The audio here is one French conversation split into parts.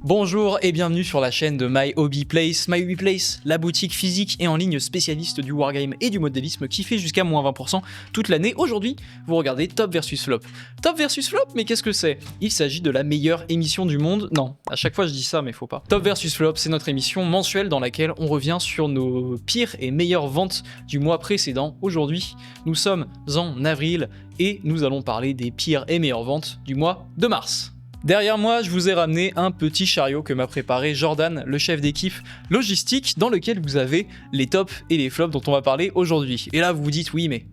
Bonjour et bienvenue sur la chaîne de My Hobby Place. My Hobby Place, la boutique physique et en ligne spécialiste du wargame et du modélisme qui fait jusqu'à moins 20% toute l'année. Aujourd'hui, vous regardez Top vs Flop. Top vs Flop, mais qu'est-ce que c'est? Il s'agit de la meilleure émission du monde. Non, à chaque fois je dis ça, mais faut pas. Top vs Flop, c'est notre émission mensuelle dans laquelle on revient sur nos pires et meilleures ventes du mois précédent. Aujourd'hui, nous sommes en avril et nous allons parler des pires et meilleures ventes du mois de mars. Derrière moi, je vous ai ramené un petit chariot que m'a préparé Jordan, le chef d'équipe logistique, dans lequel vous avez les tops et les flops dont on va parler aujourd'hui. Et là, vous vous dites, oui, mais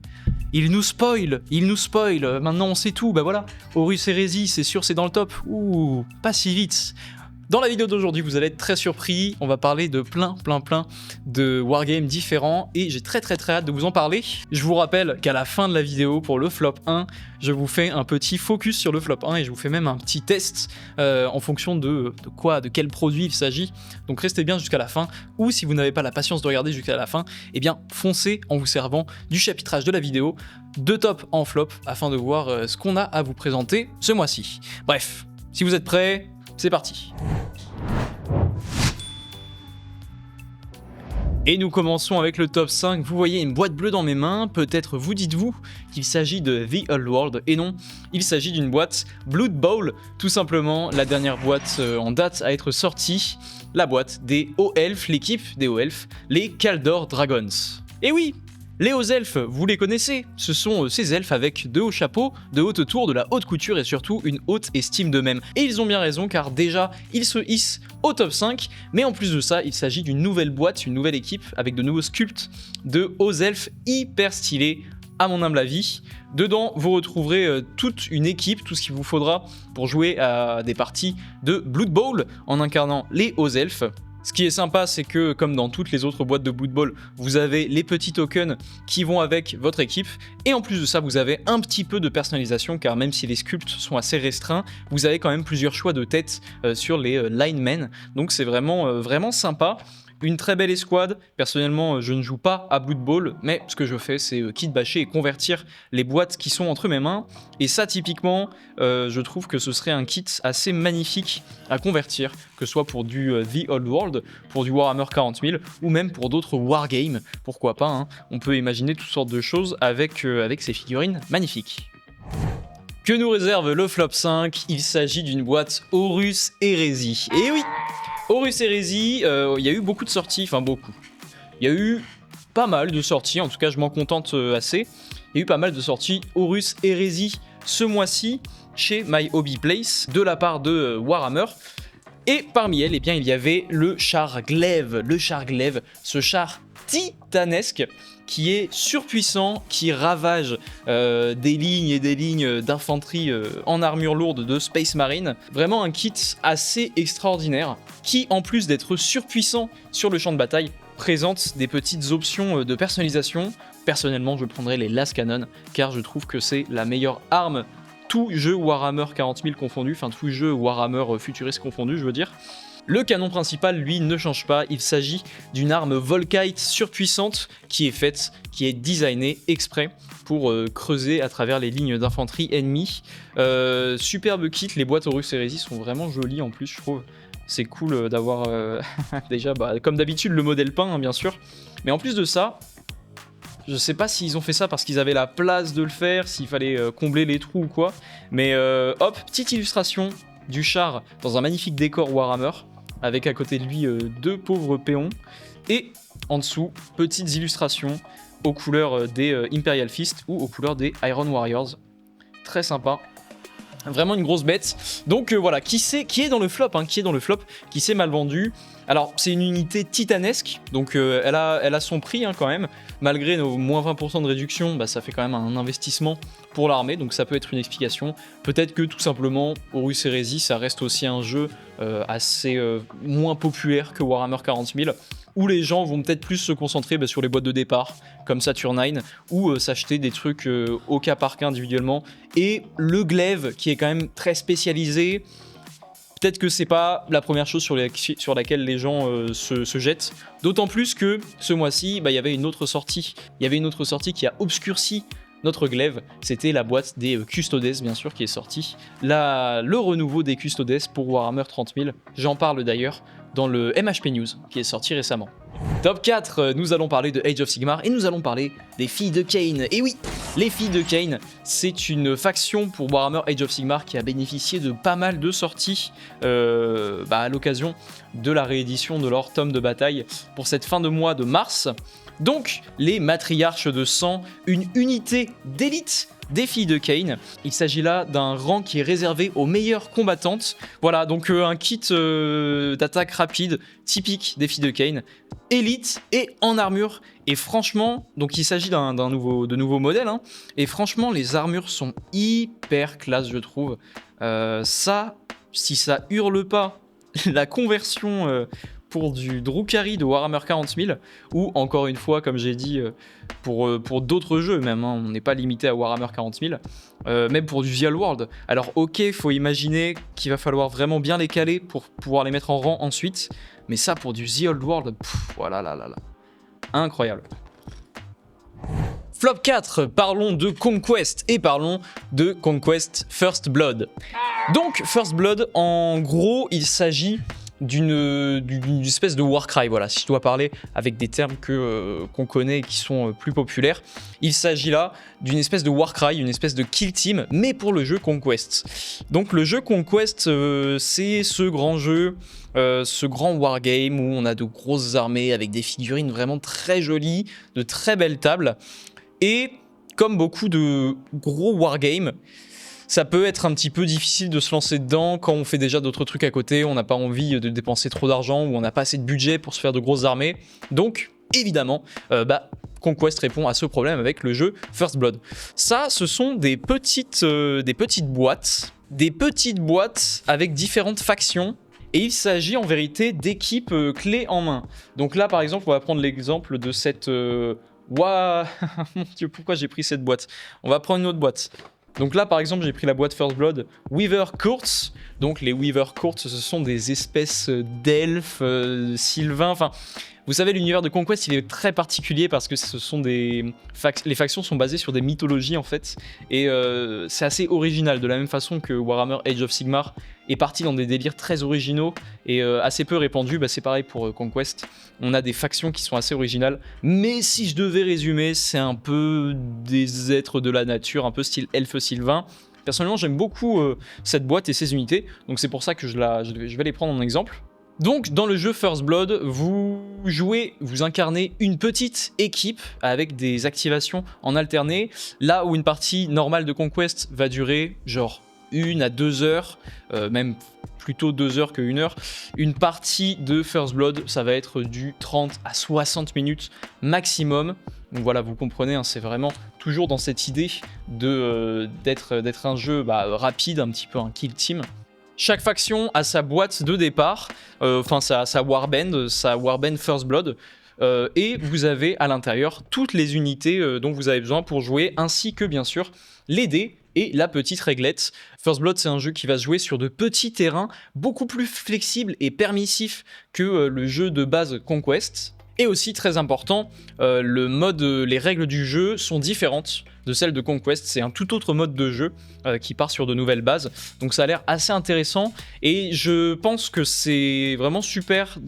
il nous spoil, maintenant on sait tout, bah voilà. Horus Heresy, c'est sûr, c'est dans le top. Ouh, pas si vite. Dans la vidéo d'aujourd'hui, vous allez être très surpris. On va parler de plein de wargames différents et j'ai très hâte de vous en parler. Je vous rappelle qu'à la fin de la vidéo, pour le flop 1, je vous fais un petit focus sur le flop 1 et je vous fais même un petit test en fonction de quel produit il s'agit. Donc restez bien jusqu'à la fin, ou si vous n'avez pas la patience de regarder jusqu'à la fin, eh bien foncez en vous servant du chapitrage de la vidéo, de top en flop, afin de voir ce qu'on a à vous présenter ce mois-ci. Bref, si vous êtes prêts, c'est parti. Et nous commençons avec le top 5. Vous voyez une boîte bleue dans mes mains. Peut-être vous dites-vous qu'il s'agit de The Old World. Et non, il s'agit d'une boîte Blood Bowl. Tout simplement, la dernière boîte en date à être sortie. La boîte des hauts elfes, l'équipe des hauts elfes, les Kaldor Dragons. Et oui, les hauts elfes, vous les connaissez, ce sont ces elfes avec de hauts chapeaux, de hautes tours, de la haute couture et surtout une haute estime d'eux-mêmes. Et ils ont bien raison car déjà, ils se hissent au top 5, mais en plus de ça, il s'agit d'une nouvelle boîte, une nouvelle équipe avec de nouveaux sculpts de hauts elfes hyper stylés, à mon humble avis. Dedans, vous retrouverez toute une équipe, tout ce qu'il vous faudra pour jouer à des parties de Blood Bowl en incarnant les hauts elfes. Ce qui est sympa, c'est que, comme dans toutes les autres boîtes de Blood Bowl, vous avez les petits tokens qui vont avec votre équipe. Et en plus de ça, vous avez un petit peu de personnalisation, car même si les sculpts sont assez restreints, vous avez quand même plusieurs choix de tête sur les linemen. Donc c'est vraiment sympa. Une très belle escouade. Personnellement, je ne joue pas à Blood Bowl, mais ce que je fais, c'est kit bâcher et convertir les boîtes qui sont entre mes mains. Et ça, typiquement, je trouve que ce serait un kit assez magnifique à convertir, que ce soit pour du The Old World, pour du Warhammer 40 000, ou même pour d'autres wargames. Pourquoi pas, hein. On peut imaginer toutes sortes de choses avec ces figurines magnifiques. Que nous réserve le flop 5? Il s'agit d'une boîte Horus Heresy. Et oui, Horus Heresy, il y a eu beaucoup de sorties, enfin beaucoup. Il y a eu pas mal de sorties, en tout cas je m'en contente assez. Il y a eu pas mal de sorties Horus Heresy ce mois-ci chez My Hobby Place de la part de Warhammer. Et parmi elles, eh bien, il y avait le char glaive. Le char glaive, ce char titanesque qui est surpuissant, qui ravage des lignes et des lignes d'infanterie en armure lourde de Space Marine. Vraiment un kit assez extraordinaire qui, en plus d'être surpuissant sur le champ de bataille, présente des petites options de personnalisation. Personnellement, je prendrais les Las Cannon car je trouve que c'est la meilleure arme, tout jeu Warhammer 40 000 confondu, enfin tout jeu Warhammer futuriste confondu, je veux dire. Le canon principal, lui, ne change pas. Il s'agit d'une arme Volkite surpuissante qui est designée exprès pour creuser à travers les lignes d'infanterie ennemies. Superbe kit, les boîtes Horus Heresy sont vraiment jolies en plus, je trouve. C'est cool d'avoir déjà, comme d'habitude, le modèle peint, hein, bien sûr. Mais en plus de ça, je sais pas s'ils ont fait ça parce qu'ils avaient la place de le faire, s'il fallait combler les trous ou quoi. Mais hop, petite illustration du char dans un magnifique décor Warhammer, avec à côté de lui deux pauvres péons. Et en dessous, petites illustrations aux couleurs des Imperial Fist ou aux couleurs des Iron Warriors. Très sympa. Vraiment une grosse bête. Donc voilà, qui est dans le flop, hein, qui s'est mal vendu. Alors c'est une unité titanesque, donc elle a son prix hein, quand même. Malgré nos moins 20% de réduction, ça fait quand même un investissement pour l'armée, donc ça peut être une explication. Peut-être que tout simplement, Horus Heresy, ça reste aussi un jeu assez moins populaire que Warhammer 40 000, où les gens vont peut-être plus se concentrer sur les boîtes de départ, comme Saturnine, ou s'acheter des trucs au cas par cas individuellement. Et le glaive, qui est quand même très spécialisé, peut-être que c'est pas la première chose sur laquelle les gens se jettent. D'autant plus que ce mois-ci, il y avait une autre sortie. Il y avait une autre sortie qui a obscurci notre glaive, c'était la boîte des Custodes, bien sûr, qui est sortie. Le renouveau des Custodes pour Warhammer 30 000. J'en parle d'ailleurs dans le MHP News, qui est sorti récemment. Top 4, nous allons parler de Age of Sigmar et nous allons parler des filles de Khaine. Et oui, les filles de Khaine, c'est une faction pour Warhammer Age of Sigmar qui a bénéficié de pas mal de sorties à l'occasion de la réédition de leur tome de bataille pour cette fin de mois de mars. Donc, les matriarches de sang, une unité d'élite des filles de Khaine. Il s'agit là d'un rang qui est réservé aux meilleures combattantes. Voilà, donc un kit d'attaque rapide typique des filles de Khaine, élite et en armure. Et franchement, donc il s'agit de nouveaux modèles, hein, et franchement, les armures sont hyper classe, je trouve. Ça, si ça hurle pas la conversion pour du Drukhari de Warhammer 40 000, ou encore une fois, comme j'ai dit, pour d'autres jeux même, hein, on n'est pas limité à Warhammer 40 000, même pour du The Old World. Alors ok, il faut imaginer qu'il va falloir vraiment bien les caler pour pouvoir les mettre en rang ensuite, mais ça pour du The Old World, voilà là. Incroyable. Flop 4, parlons de Conquest et parlons de Conquest First Blood. Donc First Blood, en gros, il s'agit d'une espèce de Warcry, voilà, si je dois parler avec des termes qu'on connaît et qui sont plus populaires. Il s'agit là d'une espèce de Warcry, une espèce de kill team, mais pour le jeu Conquest. Donc le jeu Conquest, c'est ce grand jeu, ce grand wargame où on a de grosses armées avec des figurines vraiment très jolies, de très belles tables. Et comme beaucoup de gros wargames, ça peut être un petit peu difficile de se lancer dedans quand on fait déjà d'autres trucs à côté, on n'a pas envie de dépenser trop d'argent ou on n'a pas assez de budget pour se faire de grosses armées. Donc, évidemment, Conquest répond à ce problème avec le jeu First Blood. Ça, ce sont des petites boîtes avec différentes factions. Et il s'agit en vérité d'équipes clés en main. Donc là, par exemple, on va prendre l'exemple de cette... Mon Dieu, pourquoi j'ai pris cette boîte? On va prendre une autre boîte. Donc là, par exemple, j'ai pris la boîte First Blood Weaver Courts. Donc les Weaver Courts, ce sont des espèces d'elfes, sylvains, enfin... Vous savez, l'univers de Conquest, il est très particulier parce que ce sont les factions sont basées sur des mythologies en fait, et c'est assez original, de la même façon que Warhammer Age of Sigmar est parti dans des délires très originaux et assez peu répandus. C'est pareil pour Conquest, on a des factions qui sont assez originales, mais si je devais résumer, c'est un peu des êtres de la nature, un peu style elfe sylvain. Personnellement, j'aime beaucoup cette boîte et ses unités, donc c'est pour ça que je vais les prendre en exemple. Donc dans le jeu First Blood, vous incarnez une petite équipe avec des activations en alterné, là où une partie normale de Conquest va durer genre 1 à 2 heures, même plutôt 2 heures que 1 heure. Une partie de First Blood, ça va être du 30 à 60 minutes maximum. Donc voilà, vous comprenez, hein, c'est vraiment toujours dans cette idée d'être un jeu rapide, un petit peu un kill team. Chaque faction a sa boîte de départ, sa warband First Blood, et vous avez à l'intérieur toutes les unités dont vous avez besoin pour jouer, ainsi que bien sûr les dés et la petite réglette. First Blood, c'est un jeu qui va se jouer sur de petits terrains, beaucoup plus flexibles et permissifs que le jeu de base Conquest. Et aussi, très important, les règles du jeu sont différentes de celles de Conquest. C'est un tout autre mode de jeu qui part sur de nouvelles bases. Donc ça a l'air assez intéressant et je pense que c'est vraiment super.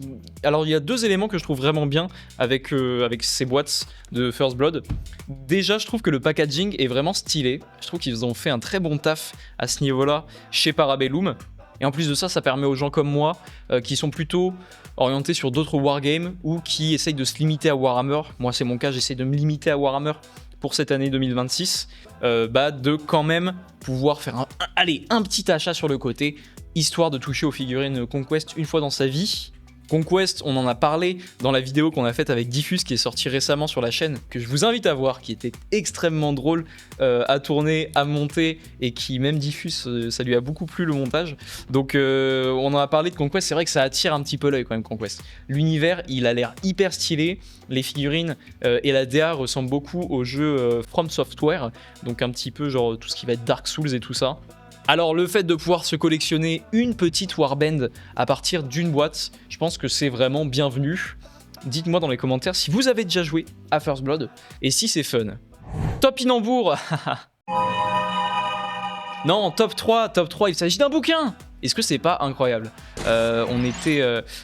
Alors il y a 2 éléments que je trouve vraiment bien avec ces boîtes de First Blood. Déjà, je trouve que le packaging est vraiment stylé. Je trouve qu'ils ont fait un très bon taf à ce niveau-là chez Parabellum. Et en plus de ça, ça permet aux gens comme moi, qui sont plutôt orientés sur d'autres wargames ou qui essayent de se limiter à Warhammer, moi c'est mon cas, j'essaie de me limiter à Warhammer pour cette année 2026, de quand même pouvoir faire un petit achat sur le côté, histoire de toucher aux figurines Conquest une fois dans sa vie. Conquest, on en a parlé dans la vidéo qu'on a faite avec Diffus qui est sortie récemment sur la chaîne, que je vous invite à voir, qui était extrêmement drôle à tourner, à monter, et qui, même Diffus, ça lui a beaucoup plu le montage. Donc on en a parlé de Conquest, c'est vrai que ça attire un petit peu l'œil quand même Conquest. L'univers, il a l'air hyper stylé, les figurines et la DA ressemblent beaucoup au jeu From Software, donc un petit peu genre tout ce qui va être Dark Souls et tout ça. Alors le fait de pouvoir se collectionner une petite warband à partir d'une boîte, je pense que c'est vraiment bienvenu. Dites-moi dans les commentaires si vous avez déjà joué à First Blood et si c'est fun. Topinambour. Non, top 3, il s'agit d'un bouquin. Est-ce que c'est pas incroyable?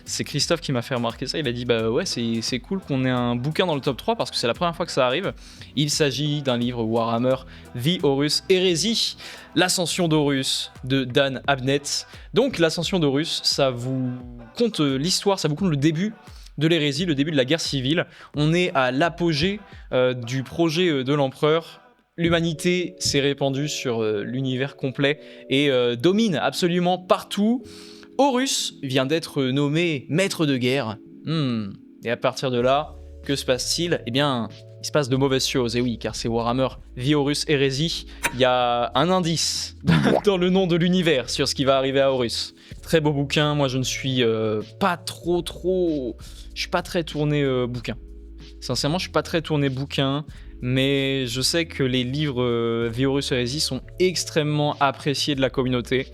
C'est Christophe qui m'a fait remarquer ça, il a dit bah ouais c'est cool qu'on ait un bouquin dans le top 3 parce que c'est la première fois que ça arrive. Il s'agit d'un livre Warhammer The Horus Heresy, l'ascension d'Horus de Dan Abnett. Donc l'ascension d'Horus, ça vous compte l'histoire, ça vous compte le début de l'hérésie, le début de la guerre civile. On est à l'apogée du projet de l'empereur. L'humanité s'est répandue sur l'univers complet et domine absolument partout. Horus vient d'être nommé maître de guerre. Et à partir de là, que se passe-t-il? Eh bien, il se passe de mauvaises choses. Et oui, car c'est Warhammer The Horus Heresy. Il y a un indice dans le nom de l'univers sur ce qui va arriver à Horus. Très beau bouquin. Moi, je ne suis pas trop... Je suis pas très tourné bouquin. Sincèrement, je suis pas très tourné bouquin. Mais je sais que les livres The Horus Heresy sont extrêmement appréciés de la communauté.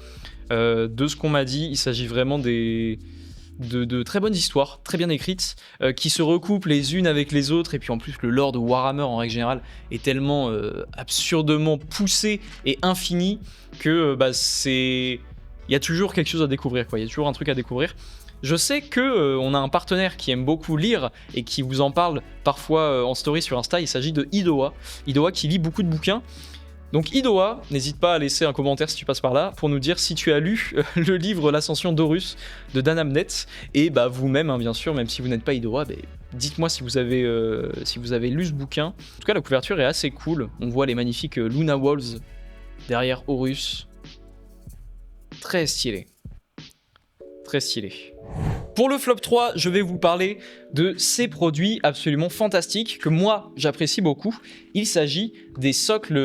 De ce qu'on m'a dit, il s'agit vraiment de très bonnes histoires, très bien écrites, qui se recoupent les unes avec les autres. Et puis en plus, le lore de Warhammer en règle générale est tellement absurdement poussé et infini que il y a toujours quelque chose à découvrir, quoi. Il y a toujours un truc à découvrir. Je sais que on a un partenaire qui aime beaucoup lire et qui vous en parle parfois en story sur Insta. Il s'agit de Idoa. Idoa qui lit beaucoup de bouquins. Donc Idoa, n'hésite pas à laisser un commentaire si tu passes par là pour nous dire si tu as lu le livre L'Ascension d'Horus de Dan Abnett. Et vous-même, hein, bien sûr, même si vous n'êtes pas Idoa, dites-moi si vous avez lu ce bouquin. En tout cas, la couverture est assez cool. On voit les magnifiques Luna Walls derrière Horus. Très stylé. Très stylé. Pour le flop 3, je vais vous parler de ces produits absolument fantastiques que moi j'apprécie beaucoup. Il s'agit des socles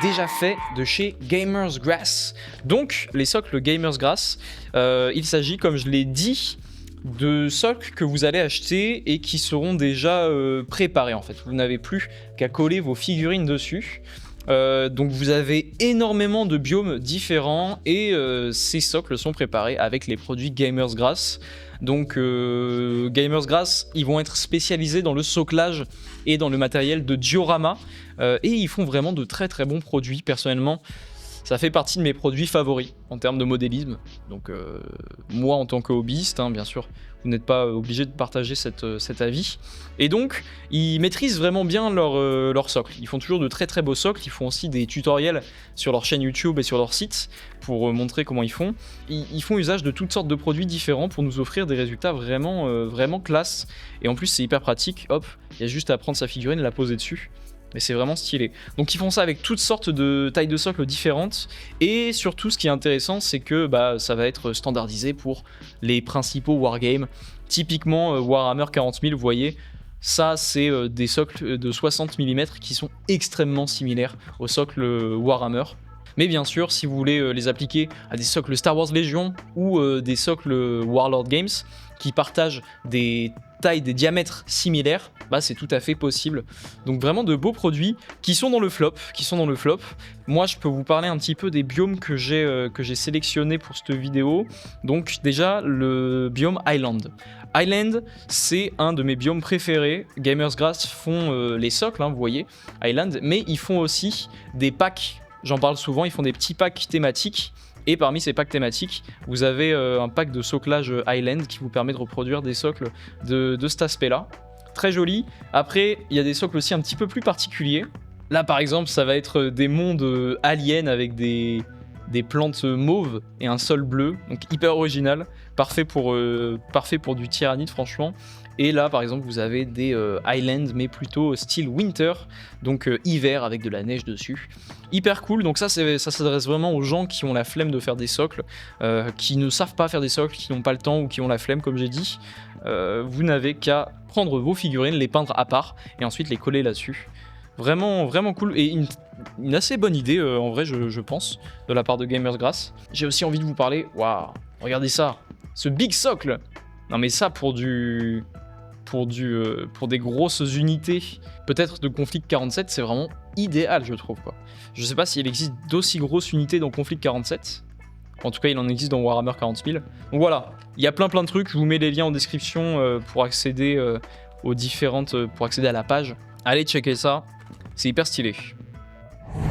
déjà faits de chez Gamers Grass. Donc les socles Gamers Grass, il s'agit, comme je l'ai dit, de socles que vous allez acheter et qui seront déjà préparés en fait. Vous n'avez plus qu'à coller vos figurines dessus. Donc vous avez énormément de biomes différents et ces socles sont préparés avec les produits Gamers Grass. Donc Gamers Grass, ils vont être spécialisés dans le soclage et dans le matériel de diorama et ils font vraiment de très très bons produits. Personnellement, ça fait partie de mes produits favoris en termes de modélisme. Donc moi en tant que hobbyiste, hein, bien sûr, vous n'êtes pas obligé de partager cet avis. Et donc, ils maîtrisent vraiment bien leur socle. Ils font toujours de très très beaux socles. Ils font aussi des tutoriels sur leur chaîne YouTube et sur leur site pour montrer comment ils font. Ils font usage de toutes sortes de produits différents pour nous offrir des résultats vraiment classe. Et en plus, c'est hyper pratique. Hop, il y a juste à prendre sa figurine et la poser dessus. Mais c'est vraiment stylé. Donc ils font ça avec toutes sortes de tailles de socle différentes. Et surtout, ce qui est intéressant, c'est que ça va être standardisé pour les principaux wargames. Typiquement, Warhammer 40 000, vous voyez, ça c'est des socles de 60 mm qui sont extrêmement similaires aux socles Warhammer. Mais bien sûr, si vous voulez les appliquer à des socles Star Wars Legion ou des socles Warlord Games qui partagent des tailles, des diamètres similaires, c'est tout à fait possible. Donc vraiment de beaux produits qui sont dans le flop. Moi, je peux vous parler un petit peu des biomes que j'ai sélectionnés pour cette vidéo. Donc déjà, le biome Island. Island, c'est un de mes biomes préférés. Gamers Grass font les socles, hein, vous voyez, Island, mais ils font aussi des packs. J'en parle souvent, ils font des petits packs thématiques. Et parmi ces packs thématiques, vous avez un pack de soclage Island qui vous permet de reproduire des socles de cet aspect-là. Très joli. Après, il y a des socles aussi un petit peu plus particuliers. Là, par exemple, ça va être des mondes aliens avec des plantes mauves et un sol bleu. Donc hyper original. Parfait pour du tyrannide, franchement. Et là, par exemple, vous avez des Highlands, mais plutôt style winter, donc hiver avec de la neige dessus. Hyper cool, donc ça s'adresse vraiment aux gens qui ont la flemme de faire des socles, qui ne savent pas faire des socles, qui n'ont pas le temps ou qui ont la flemme, comme j'ai dit. Vous n'avez qu'à prendre vos figurines, les peindre à part, et ensuite les coller là-dessus. Vraiment cool, et une assez bonne idée, en vrai, je pense, de la part de Gamers Grass. J'ai aussi envie de vous parler, waouh, regardez ça, ce big socle. Non mais ça, pour des grosses unités, peut-être de Conflict 47, c'est vraiment idéal, je trouve, quoi. Je sais pas s'il existe d'aussi grosses unités dans Conflict 47. En tout cas, il en existe dans Warhammer 40 000. Donc voilà, il y a plein de trucs. Je vous mets les liens en description pour accéder pour accéder à la page. Allez checker ça. C'est hyper stylé.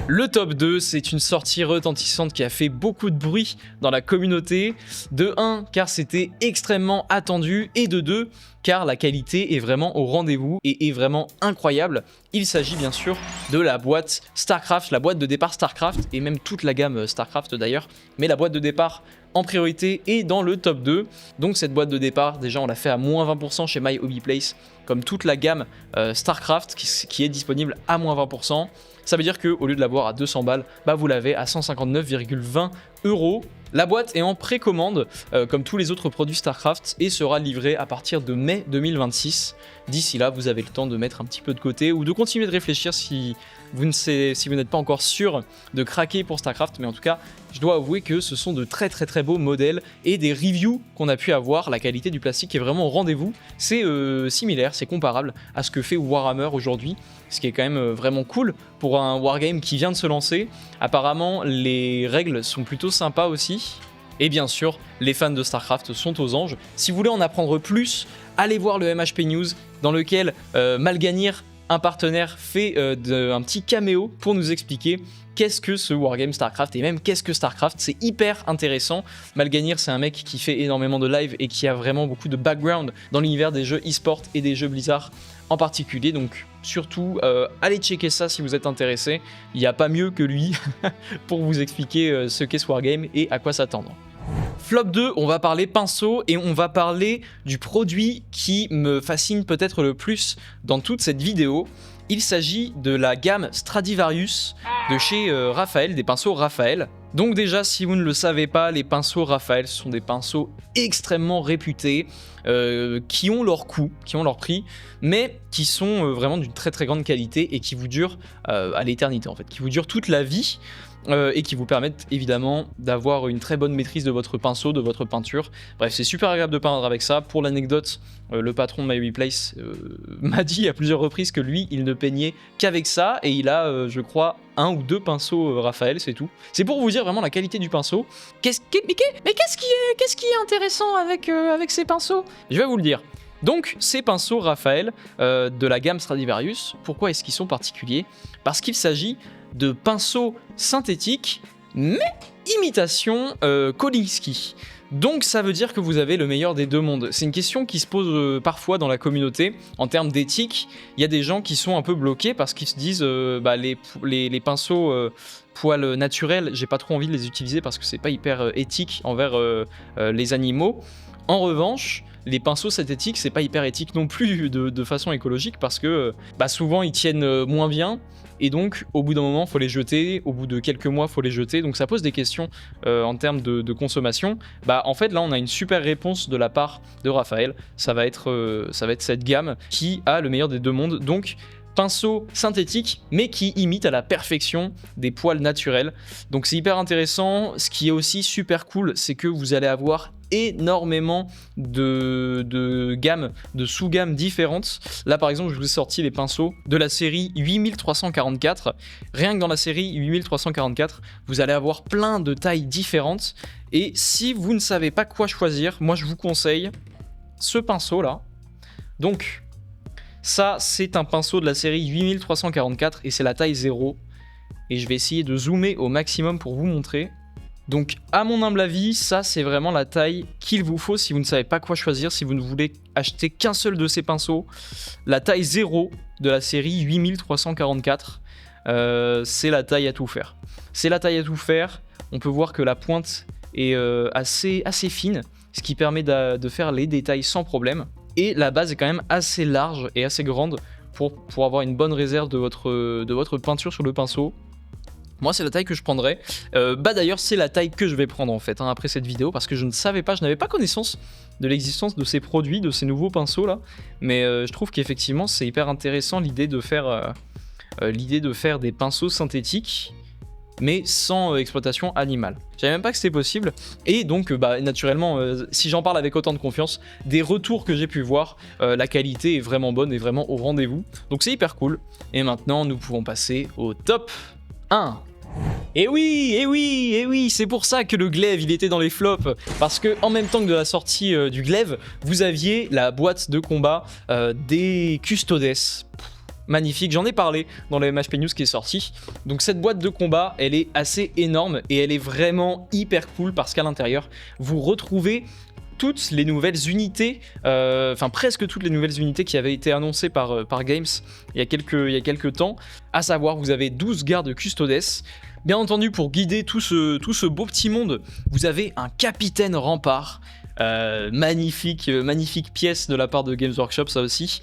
Le top 2, c'est une sortie retentissante qui a fait beaucoup de bruit dans la communauté. De 1, car c'était extrêmement attendu, et de 2, car la qualité est vraiment au rendez-vous et est vraiment incroyable. Il s'agit bien sûr de la boîte StarCraft, la boîte de départ StarCraft, et même toute la gamme StarCraft d'ailleurs, mais la boîte de départ en priorité est dans le top 2. Donc cette boîte de départ, déjà on l'a fait à moins 20% chez My Hobby Place, comme toute la gamme StarCraft qui est disponible à moins 20%. Ça veut dire qu'au lieu de l'avoir à 200 balles, bah vous l'avez à 159,20 €. La boîte est en précommande, comme tous les autres produits StarCraft, et sera livrée à partir de mai 2026. D'ici là, vous avez le temps de mettre un petit peu de côté ou de continuer de réfléchir si vous n'êtes pas encore sûr de craquer pour StarCraft. Mais en tout cas, je dois avouer que ce sont de très beaux modèles et des reviews qu'on a pu avoir. La qualité du plastique est vraiment au rendez-vous. C'est similaire, c'est comparable à ce que fait Warhammer aujourd'hui, ce qui est quand même vraiment cool pour un wargame qui vient de se lancer. Apparemment, les règles sont plutôt sympas aussi. Et bien sûr, les fans de StarCraft sont aux anges. Si vous voulez en apprendre plus, allez voir le MHP News dans lequel Malganir, un partenaire, fait un petit caméo pour nous expliquer qu'est-ce que ce wargame StarCraft et même qu'est-ce que StarCraft. C'est hyper intéressant. Malganir, c'est un mec qui fait énormément de live et qui a vraiment beaucoup de background dans l'univers des jeux e-sport et des jeux Blizzard en particulier. Donc surtout, allez checker ça si vous êtes intéressé. Il n'y a pas mieux que lui pour vous expliquer ce qu'est ce wargame et à quoi s'attendre. Flop 2, on va parler pinceau et on va parler du produit qui me fascine peut-être le plus dans toute cette vidéo. Il s'agit de la gamme Stradivarius de chez Raphael, des pinceaux Raphael. Donc déjà, si vous ne le savez pas, les pinceaux Raphael sont des pinceaux extrêmement réputés, qui ont leur coût, qui ont leur prix, mais qui sont vraiment d'une très grande qualité et qui vous durent à l'éternité en fait, qui vous durent toute la vie. Et qui vous permettent évidemment d'avoir une très bonne maîtrise de votre pinceau, de votre peinture. Bref, c'est super agréable de peindre avec ça. Pour l'anecdote, le patron de My Hobby Place m'a dit à plusieurs reprises que lui, il ne peignait qu'avec ça, et il a, je crois, 1 ou 2 pinceaux Raphael, c'est tout. C'est pour vous dire vraiment la qualité du pinceau. Qu'est-ce qui est intéressant avec ces pinceaux? Je vais vous le dire. Donc, ces pinceaux Raphael de la gamme Stradivarius, pourquoi est-ce qu'ils sont particuliers? Parce qu'il s'agit de pinceaux synthétiques, mais imitation Kolinsky. Donc ça veut dire que vous avez le meilleur des deux mondes. C'est une question qui se pose parfois dans la communauté en termes d'éthique. Il y a des gens qui sont un peu bloqués parce qu'ils se disent les pinceaux poils naturels, j'ai pas trop envie de les utiliser parce que c'est pas hyper éthique envers les animaux. En revanche, les pinceaux synthétiques, c'est pas hyper éthique non plus de façon écologique parce que souvent ils tiennent moins bien. Et donc, au bout d'un moment, il faut les jeter. Au bout de quelques mois, il faut les jeter. Donc, ça pose des questions en termes de consommation. En fait, là, on a une super réponse de la part de Raphael. Ça va être cette gamme qui a le meilleur des deux mondes. Donc, pinceau synthétique, mais qui imite à la perfection des poils naturels. Donc, c'est hyper intéressant. Ce qui est aussi super cool, c'est que vous allez avoir énormément de gammes, de sous-gammes différentes. Là par exemple je vous ai sorti les pinceaux de la série 8344. Rien que dans la série 8344 vous allez avoir plein de tailles différentes, et si vous ne savez pas quoi choisir, moi je vous conseille ce pinceau là. Donc ça c'est un pinceau de la série 8344 et c'est la taille 0, et je vais essayer de zoomer au maximum pour vous montrer. Donc à mon humble avis, ça c'est vraiment la taille qu'il vous faut si vous ne savez pas quoi choisir, si vous ne voulez acheter qu'un seul de ces pinceaux. La taille 0 de la série 8344, c'est la taille à tout faire. C'est la taille à tout faire, on peut voir que la pointe est assez fine, ce qui permet de faire les détails sans problème. Et la base est quand même assez large et assez grande pour avoir une bonne réserve de votre peinture sur le pinceau. Moi, c'est la taille que je prendrais. D'ailleurs, c'est la taille que je vais prendre en fait après cette vidéo, parce que je n'avais pas connaissance de l'existence de ces produits, de ces nouveaux pinceaux là. Mais je trouve qu'effectivement, c'est hyper intéressant l'idée de faire des pinceaux synthétiques, mais sans exploitation animale. Je savais même pas que c'était possible. Et donc, naturellement, si j'en parle avec autant de confiance, des retours que j'ai pu voir, la qualité est vraiment bonne et vraiment au rendez-vous. Donc c'est hyper cool. Et maintenant, nous pouvons passer au top 1. Et oui, c'est pour ça que le glaive il était dans les flops, parce que en même temps que de la sortie du glaive, vous aviez la boîte de combat des Custodes. magnifique, j'en ai parlé dans le MHP News qui est sorti. Donc cette boîte de combat, elle est assez énorme et elle est vraiment hyper cool parce qu'à l'intérieur, vous retrouvez toutes les nouvelles unités, enfin presque toutes les nouvelles unités qui avaient été annoncées par Games il y a quelques temps, à savoir vous avez 12 gardes custodes. Bien entendu, pour guider tout ce beau petit monde, vous avez un capitaine rempart. Magnifique pièce de la part de Games Workshop, ça aussi.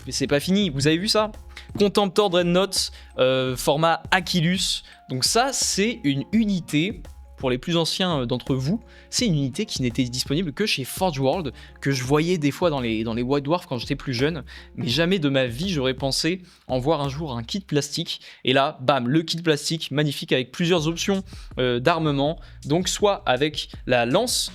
Mais c'est pas fini, vous avez vu ça? Contemptor Dreadnought, format Aquilus. Donc ça, c'est une unité, pour les plus anciens d'entre vous, c'est une unité qui n'était disponible que chez Forge World, que je voyais des fois dans les White Dwarf quand j'étais plus jeune, mais jamais de ma vie j'aurais pensé en voir un jour un kit plastique. Et là, bam, le kit plastique magnifique avec plusieurs options d'armement, donc soit avec la lance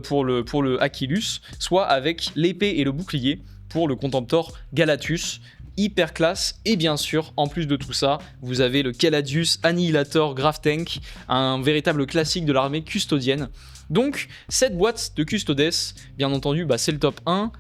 pour le Aquilus, soit avec l'épée et le bouclier pour le Contemptor Galatus. Hyper classe, et bien sûr, en plus de tout ça, vous avez le Caladius Annihilator Grave Tank, un véritable classique de l'armée custodienne. Donc, cette boîte de Custodes, bien entendu, c'est le top 1.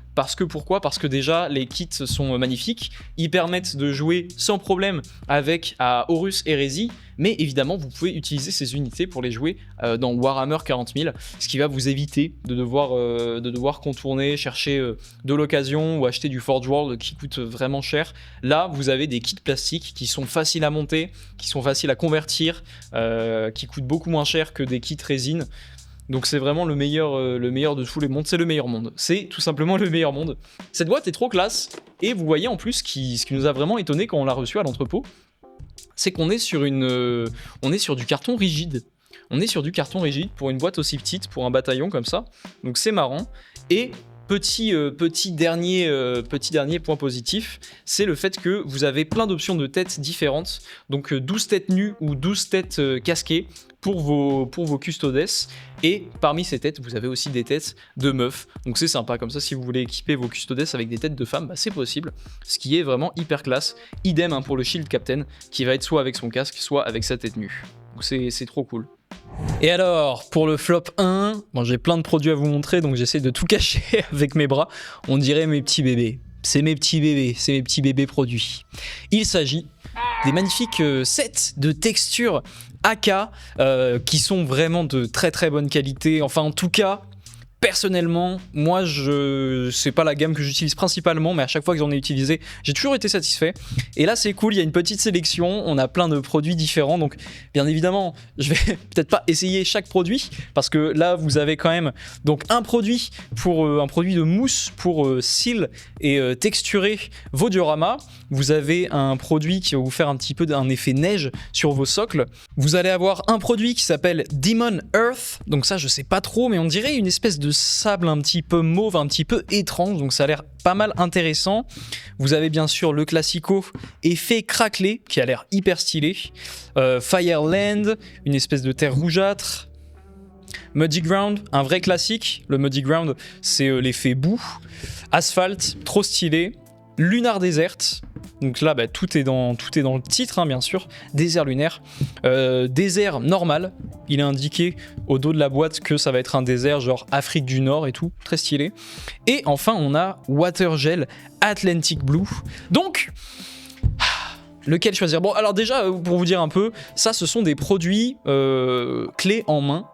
Pourquoi ? Parce que déjà, les kits sont magnifiques. Ils permettent de jouer sans problème avec Horus Heresy. Mais évidemment, vous pouvez utiliser ces unités pour les jouer dans Warhammer 40 000. Ce qui va vous éviter de devoir contourner, chercher de l'occasion ou acheter du Forge World qui coûte vraiment cher. Là, vous avez des kits plastiques qui sont faciles à monter, qui sont faciles à convertir, qui coûtent beaucoup moins cher que des kits résine. Donc c'est vraiment le meilleur de tous les mondes, c'est le meilleur monde. C'est tout simplement le meilleur monde. Cette boîte est trop classe, et vous voyez en plus ce qui nous a vraiment étonné quand on l'a reçue à l'entrepôt, c'est qu'on est sur du carton rigide. On est sur du carton rigide pour une boîte aussi petite, pour un bataillon comme ça. Donc c'est marrant. Et petit dernier point positif, c'est le fait que vous avez plein d'options de têtes différentes. Donc 12 têtes nues ou 12 têtes casquées pour vos custodes. Et parmi ces têtes, vous avez aussi des têtes de meufs. Donc c'est sympa, comme ça si vous voulez équiper vos custodes avec des têtes de femmes, c'est possible. Ce qui est vraiment hyper classe. Idem pour le Shield Captain, qui va être soit avec son casque, soit avec sa tête nue. Donc c'est trop cool. Et alors, pour le flop 1, j'ai plein de produits à vous montrer, donc j'essaie de tout cacher avec mes bras. On dirait mes petits bébés. C'est mes petits bébés produits. Il s'agit des magnifiques sets de textures AK qui sont vraiment de très très bonne qualité. Enfin, en tout cas, personnellement, moi, c'est pas la gamme que j'utilise principalement, mais à chaque fois que j'en ai utilisé, j'ai toujours été satisfait. Et là, c'est cool, il y a une petite sélection, on a plein de produits différents, donc bien évidemment, je vais peut-être pas essayer chaque produit, parce que là, vous avez quand même donc un produit de mousse pour seal et texturer vos dioramas. Vous avez un produit qui va vous faire un petit peu d'un effet neige sur vos socles. Vous allez avoir un produit qui s'appelle Demon Earth, donc ça, je sais pas trop, mais on dirait une espèce de sable un petit peu mauve, un petit peu étrange, donc ça a l'air pas mal intéressant. Vous avez bien sûr le classico effet craquelé qui a l'air hyper stylé, Fireland, une espèce de terre rougeâtre, Muddy Ground, un vrai classique. Le Muddy Ground, c'est l'effet boue, Asphalt, trop stylé, Lunar Desert. Donc là, tout est dans le titre, bien sûr. Désert lunaire. Désert normal. Il est indiqué au dos de la boîte que ça va être un désert genre Afrique du Nord et tout. Très stylé. Et enfin, on a Water Gel Atlantic Blue. Donc, lequel choisir? Bon, alors déjà, pour vous dire un peu, ça, ce sont des produits clés en main.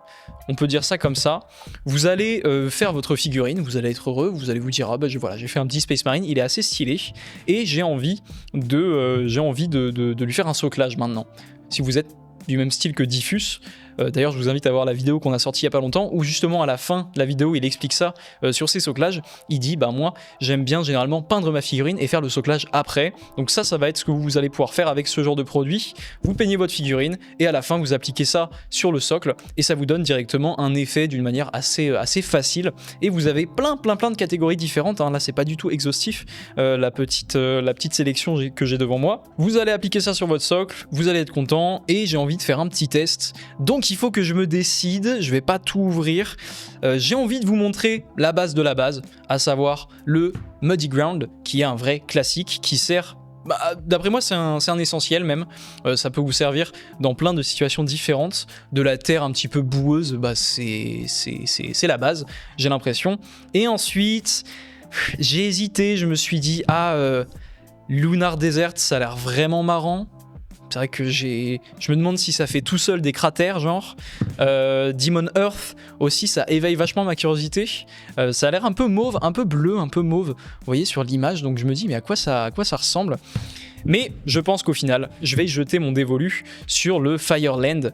On peut dire ça comme ça. Vous allez faire votre figurine, vous allez être heureux, vous allez vous dire voilà, j'ai fait un petit Space Marine, il est assez stylé et j'ai envie de lui faire un soclage maintenant. Si vous êtes du même style que Diffus, d'ailleurs je vous invite à voir la vidéo qu'on a sortie il y a pas longtemps où justement à la fin de la vidéo il explique ça sur ses soclages. Il dit moi j'aime bien généralement peindre ma figurine et faire le soclage après. Donc ça va être ce que vous allez pouvoir faire avec ce genre de produit. Vous peignez votre figurine et à la fin vous appliquez ça sur le socle et ça vous donne directement un effet d'une manière assez facile. Et vous avez plein de catégories différentes, Là c'est pas du tout exhaustif la petite sélection que j'ai devant moi. Vous allez appliquer ça sur votre socle, vous allez être content et j'ai envie de faire un petit test. Donc il faut que je me décide, je vais pas tout ouvrir. J'ai envie de vous montrer la base de la base, à savoir le Muddy Ground, qui est un vrai classique, qui sert, d'après moi c'est un essentiel même. Ça peut vous servir dans plein de situations différentes. De la terre un petit peu boueuse, c'est la base, j'ai l'impression. Et ensuite, j'ai hésité, je me suis dit, Lunar Desert, ça a l'air vraiment marrant. C'est vrai que je me demande si ça fait tout seul des cratères, genre. Demon Earth aussi, ça éveille vachement ma curiosité. Ça a l'air un peu mauve, un peu bleu, un peu mauve, vous voyez, sur l'image. Donc je me dis, mais à quoi ça ressemble? Mais je pense qu'au final, je vais jeter mon dévolu sur le Fireland.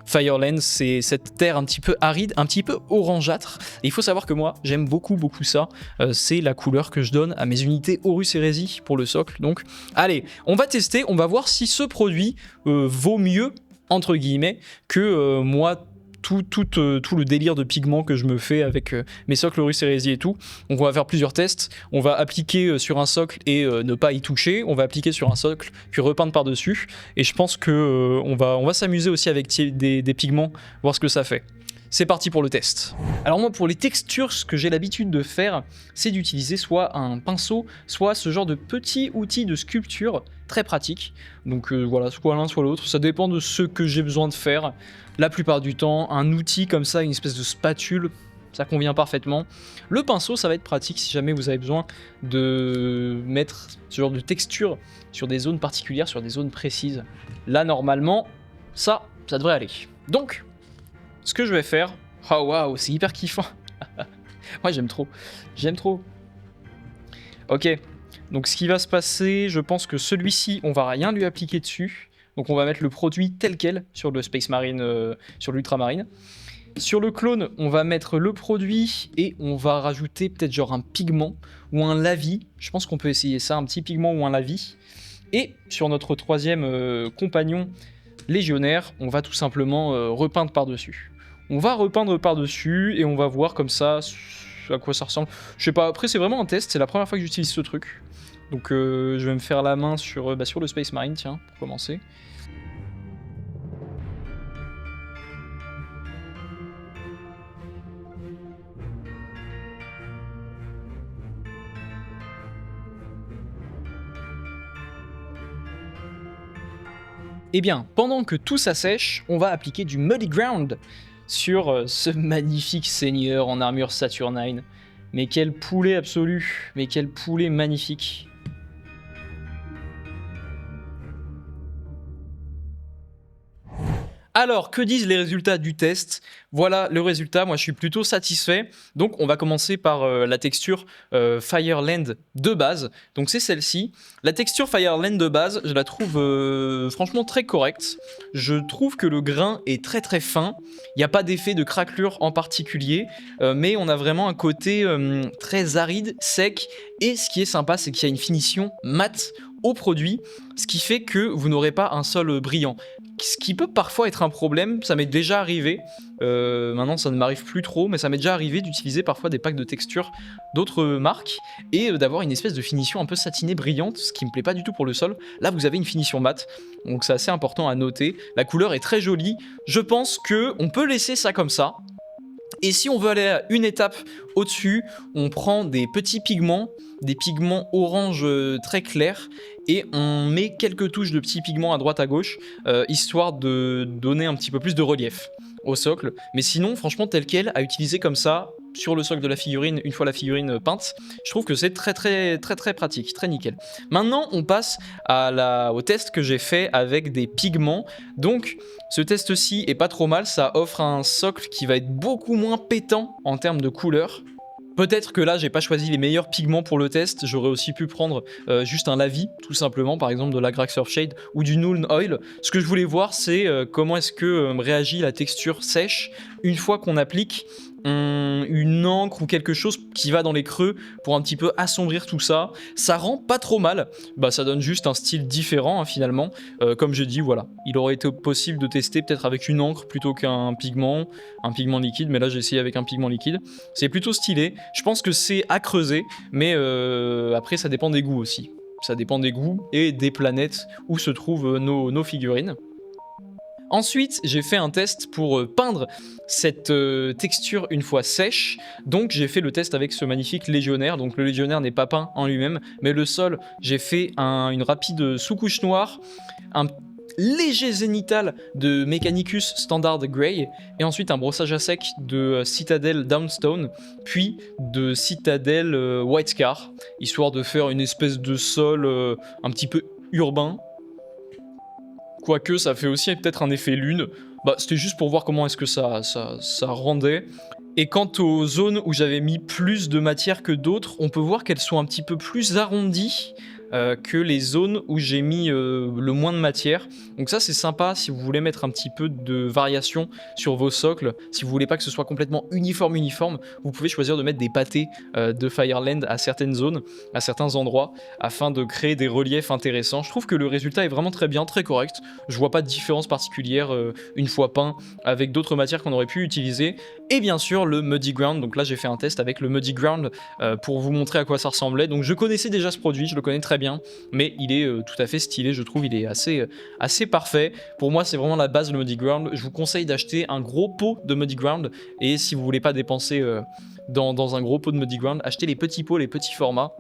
Fireland, c'est cette terre un petit peu aride, un petit peu orangeâtre. Et il faut savoir que moi, j'aime beaucoup ça. C'est la couleur que je donne à mes unités Horus Heresy pour le socle. Donc, allez, on va tester, on va voir si ce produit vaut mieux, entre guillemets, que moi, tout le délire de pigments que je me fais avec mes socles Horus Heresy et tout. Donc on va faire plusieurs tests. On va appliquer sur un socle et ne pas y toucher. On va appliquer sur un socle puis repeindre par-dessus. Et je pense que on va s'amuser aussi avec des pigments, voir ce que ça fait. C'est parti pour le test. Alors moi, pour les textures, ce que j'ai l'habitude de faire, c'est d'utiliser soit un pinceau, soit ce genre de petit outil de sculpture très pratique. Donc voilà, soit l'un soit l'autre, ça dépend de ce que j'ai besoin de faire. La plupart du temps, un outil comme ça, une espèce de spatule, ça convient parfaitement. Le pinceau, ça va être pratique si jamais vous avez besoin de mettre ce genre de texture sur des zones particulières, sur des zones précises. Là, normalement, ça devrait aller. Donc, ce que je vais faire... Oh waouh, c'est hyper kiffant. Moi, j'aime trop. J'aime trop. Ok. Donc, ce qui va se passer, je pense que celui-ci, on va rien lui appliquer dessus. Donc, on va mettre le produit tel quel sur le Space Marine, sur l'Ultramarine. Sur le clone, on va mettre le produit et on va rajouter peut-être genre un pigment ou un lavis. Je pense qu'on peut essayer ça, un petit pigment ou un lavis. Et sur notre troisième compagnon légionnaire, on va tout simplement repeindre par-dessus. On va repeindre par-dessus et on va voir comme ça à quoi ça ressemble. Je sais pas, après c'est vraiment un test, c'est la première fois que j'utilise ce truc. Donc je vais me faire la main sur le Space Marine, tiens, pour commencer. Eh bien, pendant que tout ça sèche, on va appliquer du Muddy Ground sur ce magnifique seigneur en armure Saturnine. Mais quel poulet absolu, mais quel poulet magnifique. Alors, que disent les résultats du test? Voilà le résultat, moi je suis plutôt satisfait. Donc on va commencer par la texture Fireland de base. Donc c'est celle-ci. La texture Fireland de base, je la trouve franchement très correcte. Je trouve que le grain est très très fin. Il n'y a pas d'effet de craquelure en particulier. Mais on a vraiment un côté très aride, sec. Et ce qui est sympa, c'est qu'il y a une finition mate au produit, ce qui fait que vous n'aurez pas un sol brillant. Ce qui peut parfois être un problème, ça m'est déjà arrivé, maintenant ça ne m'arrive plus trop, mais ça m'est déjà arrivé d'utiliser parfois des packs de texture d'autres marques et d'avoir une espèce de finition un peu satinée brillante, ce qui me plaît pas du tout pour le sol. Là vous avez une finition mate, donc c'est assez important à noter. La couleur est très jolie, je pense qu'on peut laisser ça comme ça. Et si on veut aller à une étape au-dessus, on prend des petits pigments, des pigments orange très clairs, et on met quelques touches de petits pigments à droite à gauche, histoire de donner un petit peu plus de relief au socle. Mais sinon, franchement, tel quel, à utiliser comme ça, sur le socle de la figurine, une fois la figurine peinte, je trouve que c'est très pratique, très nickel. Maintenant, on passe au test que j'ai fait avec des pigments. Donc, ce test-ci est pas trop mal, ça offre un socle qui va être beaucoup moins pétant en termes de couleur. Peut-être que là, j'ai pas choisi les meilleurs pigments pour le test. J'aurais aussi pu prendre juste un lavis, tout simplement, par exemple de la Grag Surfshade ou du Nuln Oil. Ce que je voulais voir, c'est comment est-ce que réagit la texture sèche une fois qu'on applique une encre ou quelque chose qui va dans les creux pour un petit peu assombrir tout ça. Ça rend pas trop mal, bah ça donne juste un style différent hein, finalement. Comme j'ai dit, voilà, il aurait été possible de tester peut-être avec une encre plutôt qu'un pigment liquide, mais là j'ai essayé avec un pigment liquide. C'est plutôt stylé, je pense que c'est à creuser, mais après ça dépend des goûts aussi. Ça dépend des goûts et des planètes où se trouvent nos figurines. Ensuite, j'ai fait un test pour peindre cette texture une fois sèche. Donc j'ai fait le test avec ce magnifique légionnaire. Donc le légionnaire n'est pas peint en lui-même, mais le sol, j'ai fait une rapide sous-couche noire, léger zénital de Mechanicus Standard Grey, et ensuite un brossage à sec de Citadel Downstone, puis de Citadel White Scar, histoire de faire une espèce de sol un petit peu urbain. Quoique ça fait aussi peut-être un effet lune. Bah, c'était juste pour voir comment est-ce que ça rendait. Et quant aux zones où j'avais mis plus de matière que d'autres, on peut voir qu'elles sont un petit peu plus arrondies que les zones où j'ai mis le moins de matière. Donc ça c'est sympa si vous voulez mettre un petit peu de variation sur vos socles. Si vous voulez pas que ce soit complètement uniforme, vous pouvez choisir de mettre des pâtés de Fireland à certaines zones, à certains endroits, afin de créer des reliefs intéressants. Je trouve que le résultat est vraiment très bien, très correct. Je vois pas de différence particulière une fois peint avec d'autres matières qu'on aurait pu utiliser. Et bien sûr le Muddy Ground, donc là j'ai fait un test avec le Muddy Ground pour vous montrer à quoi ça ressemblait. Donc je connaissais déjà ce produit, je le connais très bien, mais il est tout à fait stylé, je trouve, il est assez parfait. Pour moi c'est vraiment la base le Muddy Ground. Je vous conseille d'acheter un gros pot de Muddy Ground, et si vous voulez pas dépenser dans un gros pot de Muddy Ground, achetez les petits pots, les petits formats,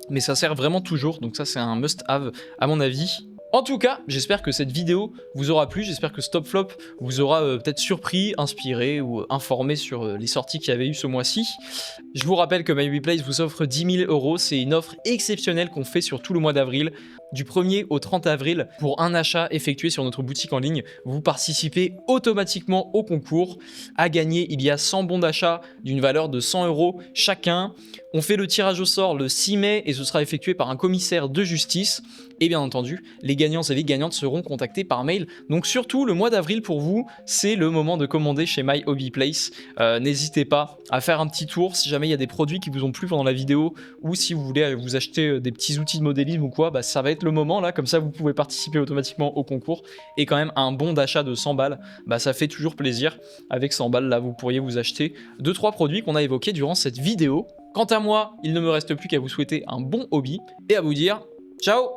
mais ça sert vraiment toujours, donc ça c'est un must-have à mon avis. En tout cas, j'espère que cette vidéo vous aura plu, j'espère que Stop Flop vous aura peut-être surpris, inspiré ou informé sur les sorties qu'il y avait eu ce mois-ci. Je vous rappelle que MyWePlace vous offre 10 000 €, c'est une offre exceptionnelle qu'on fait sur tout le mois d'avril. Du 1er au 30 avril, pour un achat effectué sur notre boutique en ligne, vous participez automatiquement au concours. À gagner, il y a 100 bons d'achat d'une valeur de 100 € chacun. On fait le tirage au sort le 6 mai et ce sera effectué par un commissaire de justice. Et bien entendu, les gagnants et les gagnantes seront contactés par mail. Donc surtout, le mois d'avril pour vous, c'est le moment de commander chez MyHobbyPlace. N'hésitez pas à faire un petit tour si jamais il y a des produits qui vous ont plu pendant la vidéo, ou si vous voulez vous acheter des petits outils de modélisme ou quoi, bah ça va être le moment là, comme ça vous pouvez participer automatiquement au concours. Et quand même un bon d'achat de 100 balles, bah ça fait toujours plaisir. Avec 100 balles là, vous pourriez vous acheter 2-3 produits qu'on a évoqués durant cette vidéo. Quant à moi, il ne me reste plus qu'à vous souhaiter un bon hobby et à vous dire ciao!